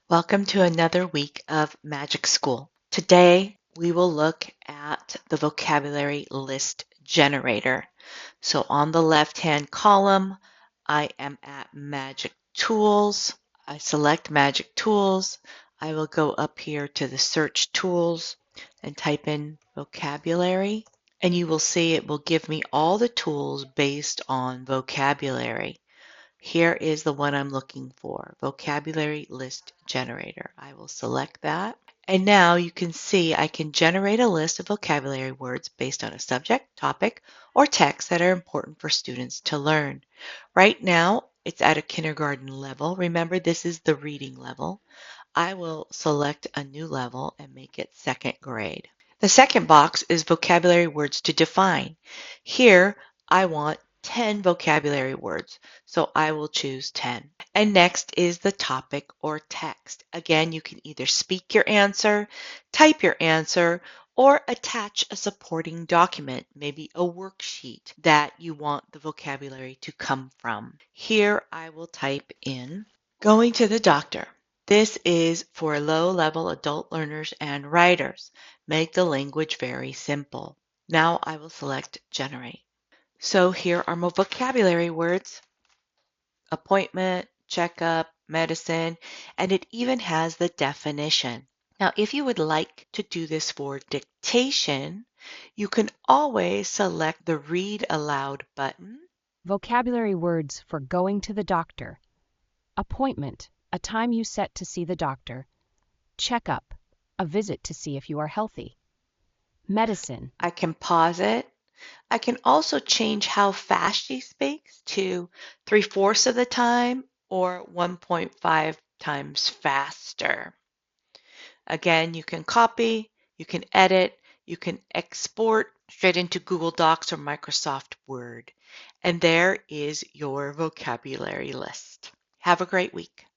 Welcome to another week of Magic School. Today we will look at the vocabulary list generator. So on the left-hand column, I am at Magic Tools. I select Magic Tools. I will go up here to the search tools and type in vocabulary. And you will see it will give me all the tools based on vocabulary. Here is the one I'm looking for, vocabulary list generator. I will select that. And now you can see I can generate a list of vocabulary words based on a subject, topic, or text that are important for students to learn. Right now, it's at a kindergarten level. Remember, this is the reading level. I will select a new level and make it second grade. The second box is vocabulary words to define. Here, I want 10 vocabulary words, so I will choose 10. And next is the topic or text. Again, you can either speak your answer, type your answer, or attach a supporting document, maybe a worksheet that you want the vocabulary to come from. Here, I will type in going to the doctor. This is for low-level adult learners and writers. Make the language very simple. Now I will select Generate. So here are my vocabulary words: appointment, checkup, medicine, and it even has the definition. Now, if you would like to do this for dictation, you can always select the Read Aloud button. Vocabulary words for going to the doctor. Appointment, a time you set to see the doctor. Checkup, a visit to see if you are healthy. Medicine, I can pause it. I can also change how fast she speaks to 3/4 of the time or 1.5 times faster. Again, you can copy, you can edit, you can export straight into Google Docs or Microsoft Word. And there is your vocabulary list. Have a great week.